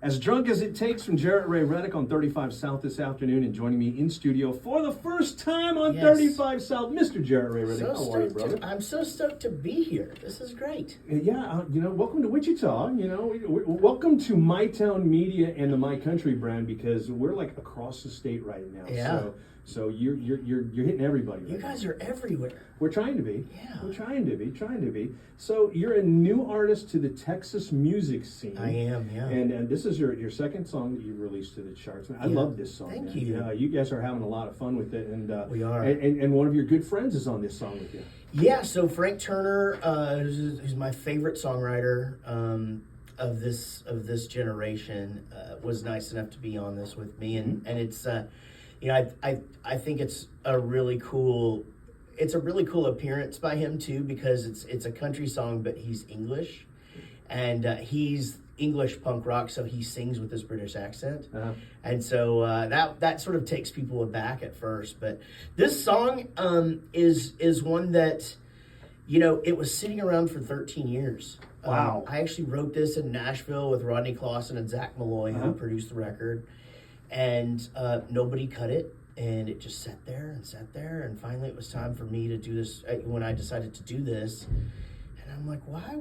As Drunk as It Takes from Jaret Ray Reddick on 35 South this afternoon, and joining me in studio for the first time on 35 South, Mr. Jaret Ray Reddick. How are you, brother? I'm so stoked to be here. This is great. Yeah, welcome to Wichita. Welcome to My Town Media and the My Country brand, because we're like across the state right now. Yeah. So you're hitting everybody. You guys are everywhere. We're trying to be. Yeah. We're trying to be. So you're a new artist to the Texas music scene. I am, yeah. And this is your second song that you've released to the charts. I love this song. Thank man. you. You guys are having a lot of fun with it, and we are. And one of your good friends is on this song with you. Yeah. So Frank Turner, who's my favorite songwriter of this generation, was nice enough to be on this with me, and it's. I think it's a really cool appearance by him too, because it's a country song, but he's English, and he's English punk rock, so he sings with this British accent, and so that sort of takes people aback at first. But this song is one that it was sitting around for 13 years. Wow! I actually wrote this in Nashville with Rodney Clausen and Zach Malloy, who produced the record. And nobody cut it, and it just sat there, and finally it was time for me to do this. When I decided to do this, and I'm like, why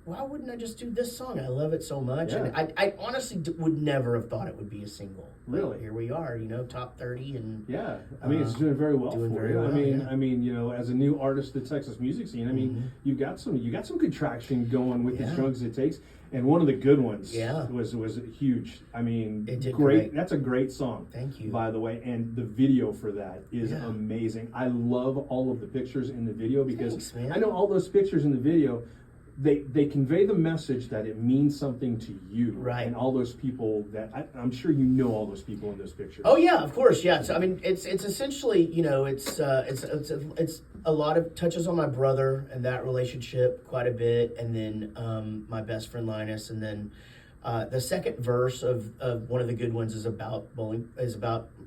wouldn't I just do this song? I love it so much, and I honestly would never have thought it would be a single. Really? But here we are, top 30, and yeah, I mean it's doing very well for you. Well, I mean, as a new artist to the Texas music scene, I mean, you got some good traction going with the Drunk as It Takes. And one of the good ones was huge. I mean, it did great. That's a great song. Thank you. By the way, and the video for that is amazing. I love all of the pictures in the video, because I know all those pictures in the video, they convey the message that it means something to you. Right. And all those people that I'm sure all those people in those pictures. Oh yeah, of course, yeah. So I mean, it's essentially it's a lot of touches on my brother and that relationship quite a bit, and then my best friend Linus, and then the second verse of one of the good ones is about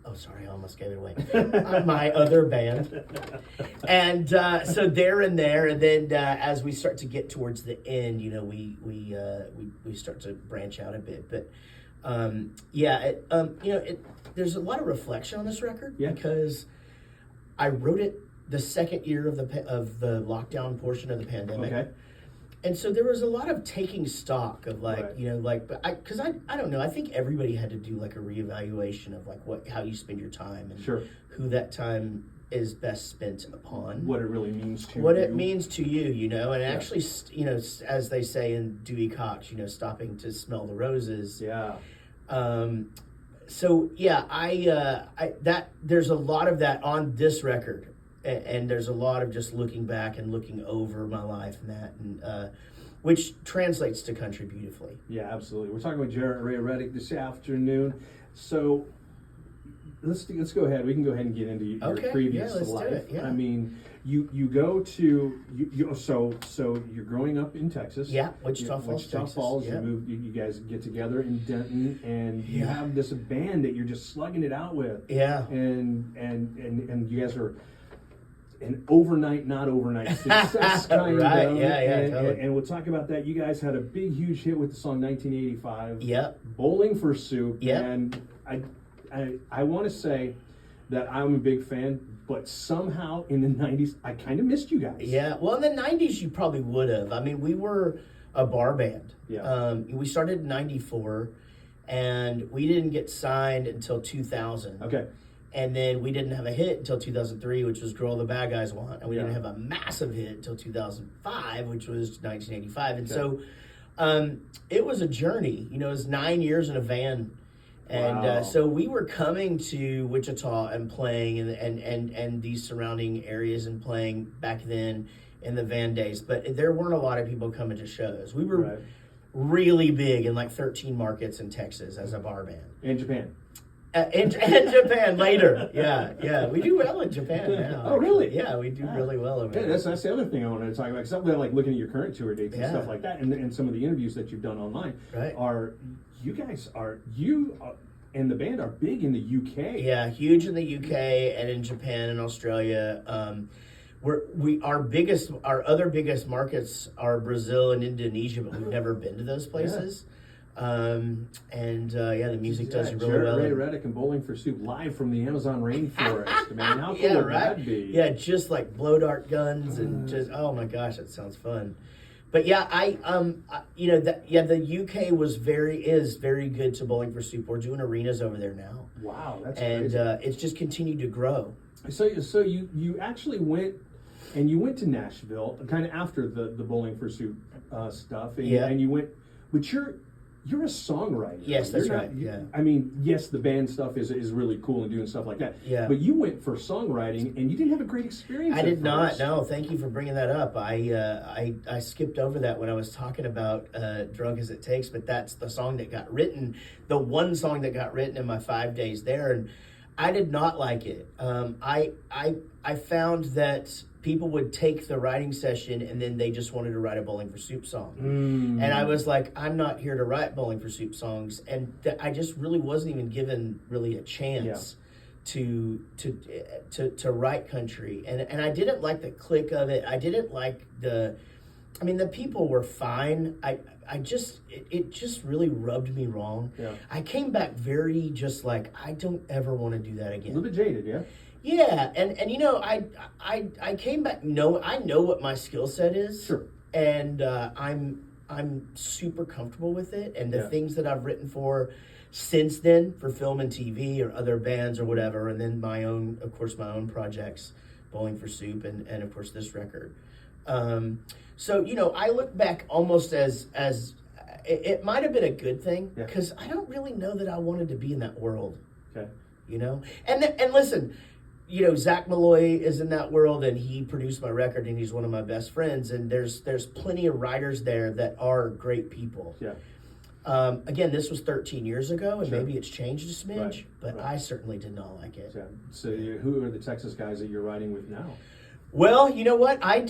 oh sorry, I almost gave it away. My other band, and so there and there, and then as we start to get towards the end, we start to branch out a bit, but there's a lot of reflection on this record, because I wrote it the second year of the lockdown portion of the pandemic. Okay. And so there was a lot of taking stock of because I don't know, I think everybody had to do like a reevaluation of how you spend your time, and who that time is best spent upon. What it really means to you. What it means to you, and actually, as they say in Dewey Cox, stopping to smell the roses. Yeah. So there's a lot of that on this record. And there's a lot of just looking back and looking over my life and that, and which translates to country beautifully. Yeah, absolutely. We're talking with Jaret Ray Reddick this afternoon. So let's go ahead. We can go ahead and get into your previous life. Do it. Yeah. I mean, you go to so you're growing up in Texas. Yeah, Wichita Falls. Yeah. You guys get together in Denton, and you have this band that you're just slugging it out with. Yeah. And you guys are an overnight, not overnight success kind right, of. Totally. And we'll talk about that. You guys had a big, huge hit with the song 1985. Yep. Bowling for Soup. Yep. And I want to say that I'm a big fan, but somehow in the 90s, I kind of missed you guys. Yeah. Well, in the 90s, you probably would have. I mean, we were a bar band. Yeah. We started in 94, and we didn't get signed until 2000. Okay. And then we didn't have a hit until 2003, which was Girl the Bad Guys Want. And we didn't have a massive hit until 2005, which was 1985. And so it was a journey. It was 9 years in a van. And so we were coming to Wichita and playing and these surrounding areas and playing back then in the van days. But there weren't a lot of people coming to shows. We were really big in 13 markets in Texas as a bar band. In Japan. And Japan later. Yeah. We do well in Japan now. Oh, really? Yeah, we do really well over there. That's the other thing I wanted to talk about. Because I'm looking at your current tour dates and stuff like that, and some of the interviews that you've done online. Right. You and the band are big in the UK. Yeah, huge in the UK and in Japan and Australia. Our other biggest markets are Brazil and Indonesia, but we've never been to those places. The music does really Jaret well. Ray Reddick and Bowling for Soup live from the Amazon rainforest. Man, how cool Yeah, would right? that be? Yeah, just like blow dart guns and just, oh my gosh, that sounds fun. But yeah, the UK is very good to Bowling for Soup. We're doing arenas over there now. Wow, that's and crazy. It's just continued to grow. So you actually went to Nashville kind of after the Bowling for Soup stuff, and you went, but you're a songwriter. Yes, that's right. I mean, yes, the band stuff is really cool and doing stuff like that. Yeah. But you went for songwriting, and you didn't have a great experience. I did not. First. No, thank you for bringing that up. I skipped over that when I was talking about "Drunk as It Takes," but that's the song that got written, the one song that got written in my 5 days there, and I did not like it. I found that people would take the writing session and then they just wanted to write a Bowling for Soup song. And I was like, I'm not here to write Bowling for Soup songs. And I just really wasn't even given really a chance to write country. And I didn't like the click of it. I didn't like the people were fine. It just really rubbed me wrong. Yeah. I came back very just like, I don't ever want to do that again. A little bit jaded, yeah. Yeah, and I came back. I know what my skill set is. Sure. And I'm super comfortable with it. And the things that I've written for since then for film and TV or other bands or whatever, and then my own projects, Bowling for Soup, and of course this record. So I look back almost as it might have been a good thing because I don't really know that I wanted to be in that world. Okay. And listen. Zach Malloy is in that world, and he produced my record, and he's one of my best friends. And there's plenty of writers there that are great people. Yeah. Again, this was 13 years ago, and Sure. maybe it's changed a smidge, but right. I certainly did not like it. Yeah. So who are the Texas guys that you're writing with now? Well, you know what? I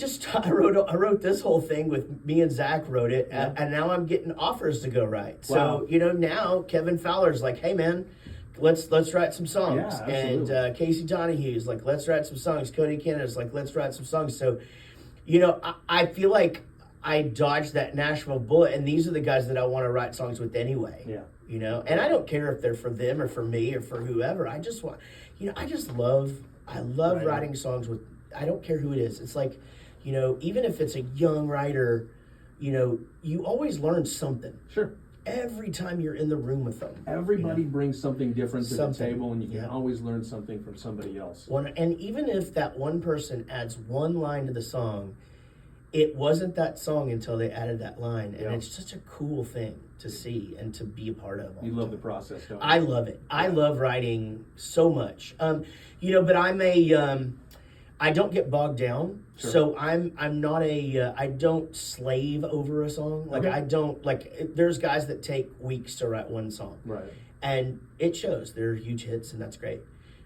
wrote this whole thing with me and Zach wrote it, and now I'm getting offers to go write. Wow. So now Kevin Fowler's like, hey man. Let's write some songs. Yeah, and Casey Donahue's like, let's write some songs. Cody Canada's like, let's write some songs. So, I feel like I dodged that Nashville bullet, and these are the guys that I want to write songs with anyway. Yeah. And I don't care if they're for them or for me or for whoever. I just want, I love writing songs with, I don't care who it is. It's like, even if it's a young writer, you always learn something. Sure. Every time you're in the room with them. Everybody brings something different to the table, and you can always learn something from somebody else. And even if that one person adds one line to the song, it wasn't that song until they added that line. And it's such a cool thing to see and to be a part of. You love the process, don't you? I love it. I love writing so much. But I don't get bogged down. Sure. So I'm not I don't slave over a song. Like I don't there's guys that take weeks to write one song. Right. And it shows. They're huge hits and that's great.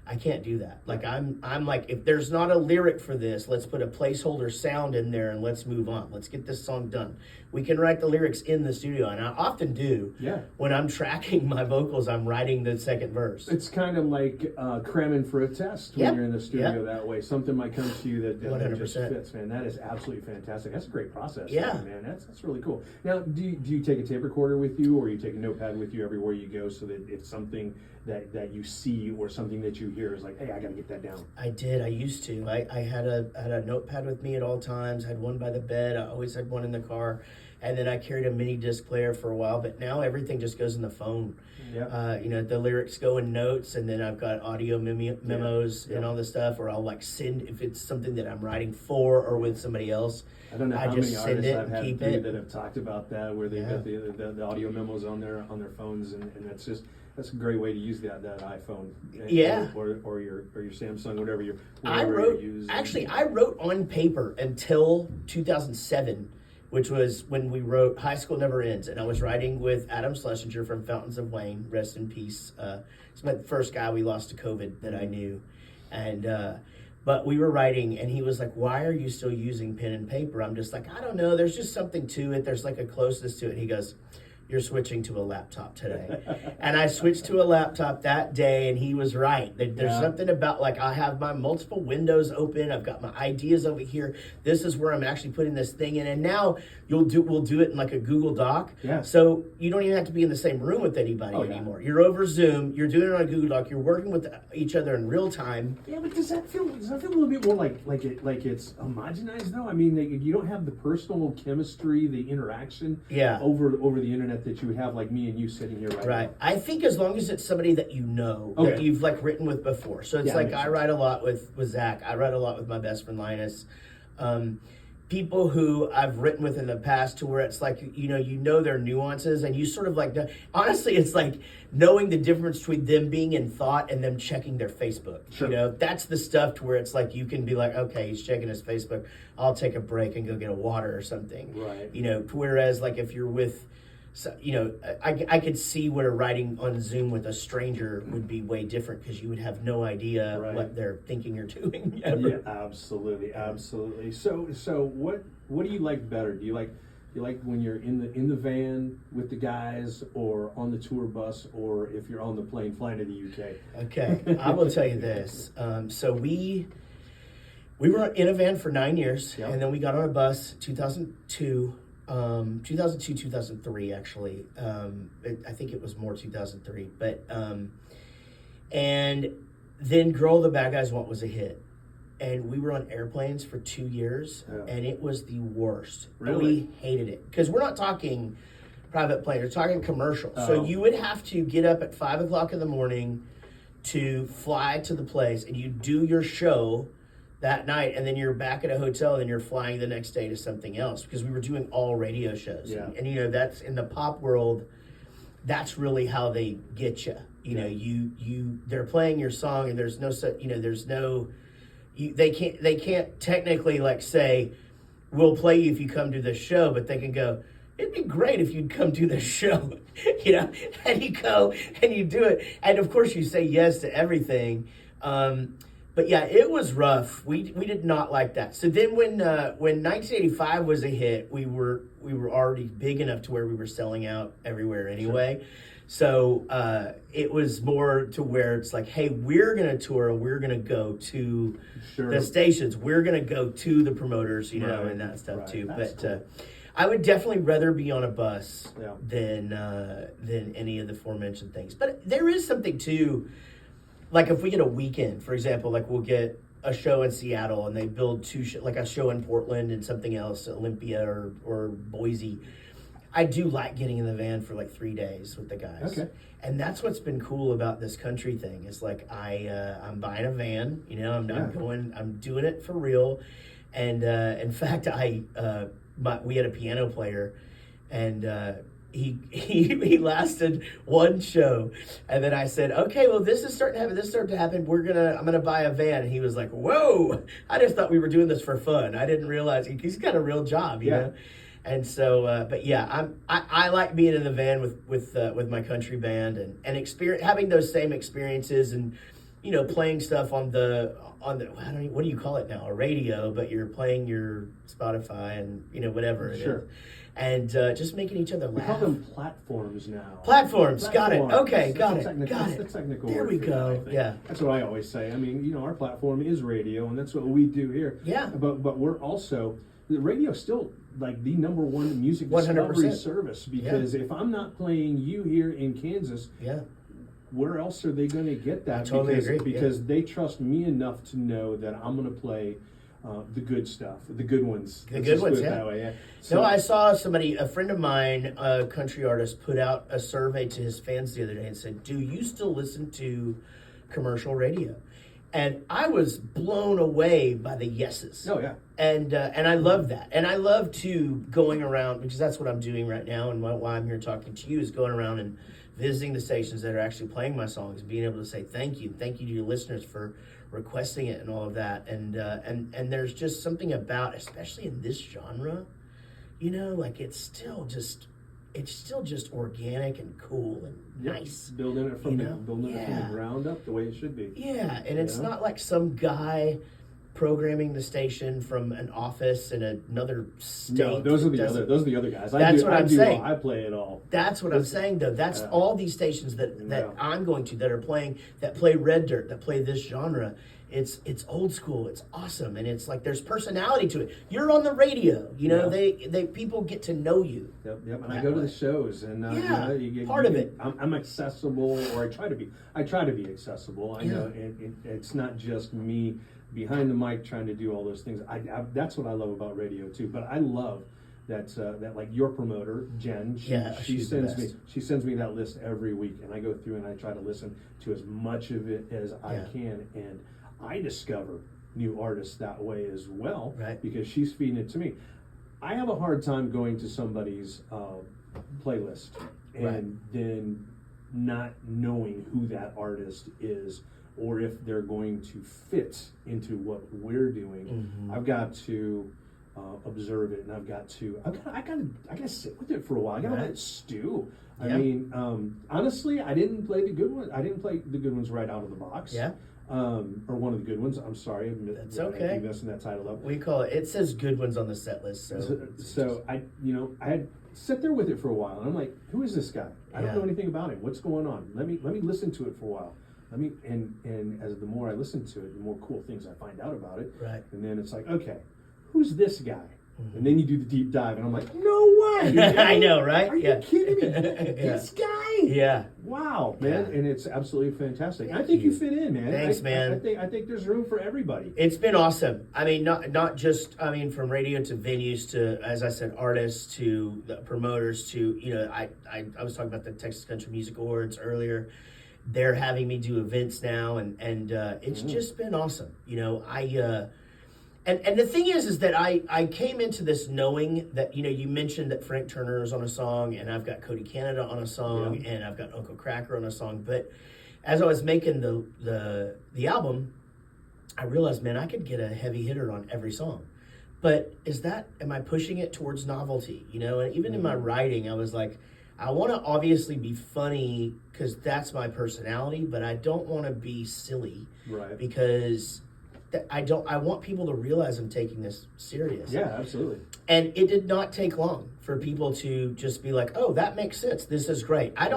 I can't do that. Like I'm like, if there's not a lyric for this, let's put a placeholder sound in there and let's move on. Let's get this song done. We can write the lyrics in the studio, and I often do. Yeah. When I'm tracking my vocals, I'm writing the second verse. It's kind of like cramming for a test when you're in the studio that way. Something might come to you that just fits, man. That is absolutely fantastic. That's a great process. Yeah. Man. That's really cool. Now, do you take a tape recorder with you, or you take a notepad with you everywhere you go, so that if something that you see or something that you hear is like, hey, I got to get that down? I did. I used to. I had a notepad with me at all times. Had one by the bed. I always had one in the car. And then I carried a mini disc player for a while, but now everything just goes in the phone. Yeah. The lyrics go in notes, and then I've got audio memos and all this stuff, or I'll send if it's something that I'm writing for or with somebody else. I don't know how many artists I've had that have talked about that, where they've got the audio memos on their phones, and that's a great way to use that iPhone. Or your Samsung, whatever you're using. Actually, I wrote on paper until 2007. Which was when we wrote High School Never Ends. And I was writing with Adam Schlesinger from Fountains of Wayne, rest in peace. He's the first guy we lost to COVID that I knew. And but we were writing, and he was like, why are you still using pen and paper? I'm just like, I don't know. There's just something to it. There's a closeness to it. He goes, you're switching to a laptop today. And I switched to a laptop that day, and he was right. There's something about, like, I have my multiple windows open. I've got my ideas over here. This is where I'm actually putting this thing in. And now we'll do it in like a Google Doc. Yeah. So you don't even have to be in the same room with anybody anymore. You're over Zoom. You're doing it on a Google Doc. You're working with each other in real time. Yeah, but does that feel a little bit more like it's homogenized though? I mean, you don't have the personal chemistry, the interaction over the internet that you would have, like me and you sitting here right now. I think as long as it's somebody that you know, that you've like written with before. So it's like I write a lot with Zach. I write a lot with my best friend Linus. People who I've written with in the past, to where it's like, you know their nuances, and you sort of like, honestly, it's like knowing the difference between them being in thought and them checking their Facebook. Sure. That's the stuff to where it's like you can be like, okay, he's checking his Facebook. I'll take a break and go get a water or something. Right. Whereas like if you're with, I could see where writing on Zoom with a stranger would be way different, because you would have no idea what they're thinking or doing. Yeah, absolutely. So what do you like better? Do you like when you're in the van with the guys, or on the tour bus, or if you're on the plane flying to the UK? Okay, I will tell you this. So we were in a van for 9 years, and then we got on a bus 2002. 2002, 2003, actually. I think it was more 2003. But, and then Girl, the Bad Guys Want was a hit. And we were on airplanes for 2 years, and it was the worst. Really? We hated it. Because we're not talking private plane, we're talking commercial. So you would have to get up at 5 o'clock in the morning to fly to the place, and you do your show that night, and then you're back at a hotel, and then you're flying the next day to something else, because we were doing all radio shows. Yeah. And that's in the pop world, that's really how they get you. They're playing your song, and there's no they can't technically like say, we'll play you if you come to this show, but they can go, it'd be great if you'd come to this show. And you go and you do it, and of course you say yes to everything. But yeah, it was rough. We did not like that. So then when 1985 was a hit, we were already big enough to where we were selling out everywhere anyway. Sure. So it was more to where it's like, hey, we're going to tour. We're going to go to the stations. We're going to go to the promoters, and that stuff too. That's cool. I would definitely rather be on a bus than any of the aforementioned things. But there is something too. Like if we get a weekend, for example, like we'll get a show in Seattle, and they build like a show in Portland and something else, Olympia or Boise. I do like getting in the van for like 3 days with the guys. Okay. And that's what's been cool about this country thing. Is like I'm buying a van, I'm doing it for real. And in fact, we had a piano player, and he lasted one show, and then I said, okay, well, this is starting to happen. I'm gonna buy a van. And he was like, whoa, I just thought we were doing this for fun. I didn't realize he's got a real job, you know? And so, but yeah, I like being in the van with my country band and experience, having those same experiences, and playing stuff on the what do you call it now, a radio, but you're playing your Spotify and whatever it is. And just making each other laugh. We call them platforms now. Platforms. Got it. Okay, got it. That's the technical there word. We go. Yeah. That's what I always say. I mean, our platform is radio, and that's what we do here. Yeah. But we're also, the radio is still like the number one music discovery 100%. Service, because if I'm not playing you here in Kansas, where else are they going to get that? I totally agree. Because they trust me enough to know that I'm going to play the good stuff, the good ones. The good ones, that way, So, no, I saw a friend of mine, a country artist, put out a survey to his fans the other day and said, do you still listen to commercial radio? And I was blown away by the yeses. Oh, yeah. And I love that. And I love, too, going around, because that's what I'm doing right now, and why I'm here talking to you is going around and visiting the stations that are actually playing my songs, and being able to say thank you to your listeners for requesting it and all of that. And there's just something about, especially in this genre, like it's still just organic and cool and nice. Building it from the ground up the way it should be. Yeah, and it's not like some guy programming the station from an office in another state. No, those are the other guys. That's what I'm saying. I play it all. That's what I'm saying, though. That's all these stations that I'm going to that are playing, that play Red Dirt, that play this genre. It's old school. It's awesome, and it's like there's personality to it. You're on the radio, you know. They people get to know you. Yep. And I go to the shows, and you get part of it. I'm accessible, or I try to be. I try to be accessible. I know it's not just me behind the mic trying to do all those things. That's what I love about radio too. But I love that like your promoter Jen. She sends me that list every week, and I go through and I try to listen to as much of it as I can, and I discover new artists that way as well, because she's feeding it to me. I have a hard time going to somebody's playlist and then not knowing who that artist is, or if they're going to fit into what we're doing. I've got to observe it, and I gotta sit with it for a while. I gotta let it stew. I mean, honestly, I didn't play the good ones. I didn't play the good ones right out of the box. Or one of the good ones. I'm sorry, that's okay. I'm messing that title up. We call it. It says good ones on the set list. So I had sit there with it for a while, and I'm like, who is this guy? I don't know anything about him. What's going on? Let me listen to it for a while. And as the more I listen to it, the more cool things I find out about it. Right. And then it's like, okay, who's this guy? And then you do the deep dive, and I'm like, no way! I know, right? Are you kidding me? This guy? Yeah. Wow, man, and it's absolutely fantastic. I think you fit in, man. Thanks, man. I think there's room for everybody. It's been awesome. I mean, not just from radio to venues to, as I said, artists to the promoters to I was talking about the Texas Country Music Awards earlier. They're having me do events now, and it's just been awesome. And the thing is that I came into this knowing that, you mentioned that Frank Turner is on a song, and I've got Cody Canada on a song, and I've got Uncle Cracker on a song. But as I was making the album, I realized, man, I could get a heavy hitter on every song. But am I pushing it towards novelty? And even in my writing, I was like, I want to obviously be funny because that's my personality, but I don't want to be silly. Right. Because I want people to realize I'm taking this serious. Yeah, absolutely. And it did not take long for people to just be like, oh, that makes sense. This is great. I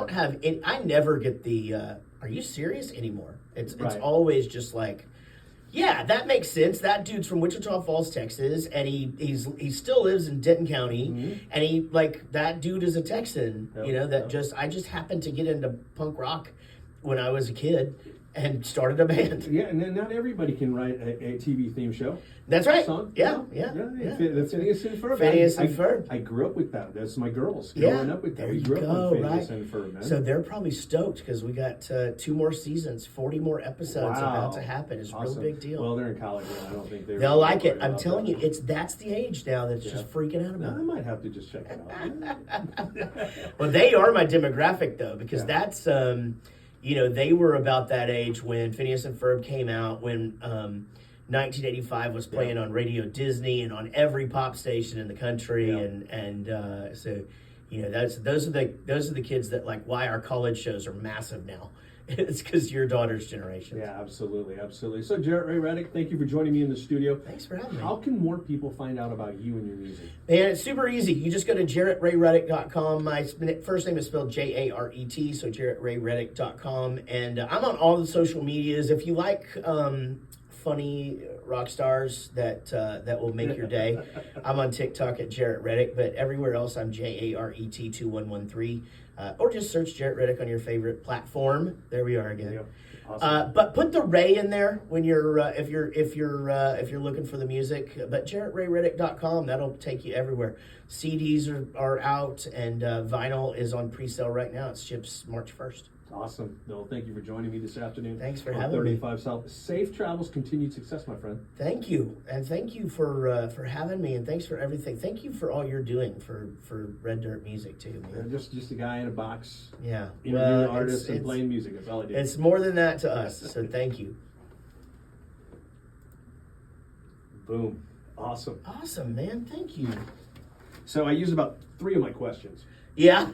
never get the, are you serious anymore? It's always just like, yeah, that makes sense. That dude's from Wichita Falls, Texas, and he still lives in Denton County, and that dude is a Texan, I just happened to get into punk rock when I was a kid. And started a band. Yeah, and then not everybody can write a TV theme show. That's right. Song. Yeah. The Phineas and Ferb. Phineas and Ferb. I grew up with that. That's my girls. Growing up with that. We grew up on Phineas and Ferb, man. So they're probably stoked because we got 2 more seasons, 40 more episodes about to happen. It's a real big deal. Well, they're in college now. I don't think they'll like it. I'm telling you, that's the age now that's just freaking out about it. I might have to just check it out. Well, they are my demographic though, because that's they were about that age when Phineas and Ferb came out, when 1985 was playing on Radio Disney and on every pop station in the country, so those are the kids that like why our college shows are massive now. It's because your daughter's generation. Yeah, absolutely. So, Jaret Ray Reddick, thank you for joining me in the studio. Thanks for having me. How can more people find out about you and your music? Man, it's super easy. You just go to JaretRayReddick.com. My first name is spelled Jaret, so JaretRayReddick.com. And I'm on all the social medias. If you like funny rock stars that will make your day, I'm on TikTok at Jaret Reddick, but everywhere else I'm Jaret2113. Or just search Jaret Reddick on your favorite platform. There we are again. Yep. Awesome. But put the Ray in there when you're if you're looking for the music. But JaretRayReddick.com, that'll take you everywhere. CDs are out, and vinyl is on pre-sale right now. It ships March 1st. Awesome. No, thank you for joining me this afternoon. Thanks for having me. 35 South. Safe travels, continued success, my friend. Thank you, and thank you for having me, and thanks for everything. Thank you for all you're doing for Red Dirt Music too, man. Just a guy in a box. Yeah, interviewing artists and playing music. That's all I do. It's more than that to us. So thank you. Boom. Awesome. Awesome, man. Thank you. So I use about 3 of my questions. Yeah.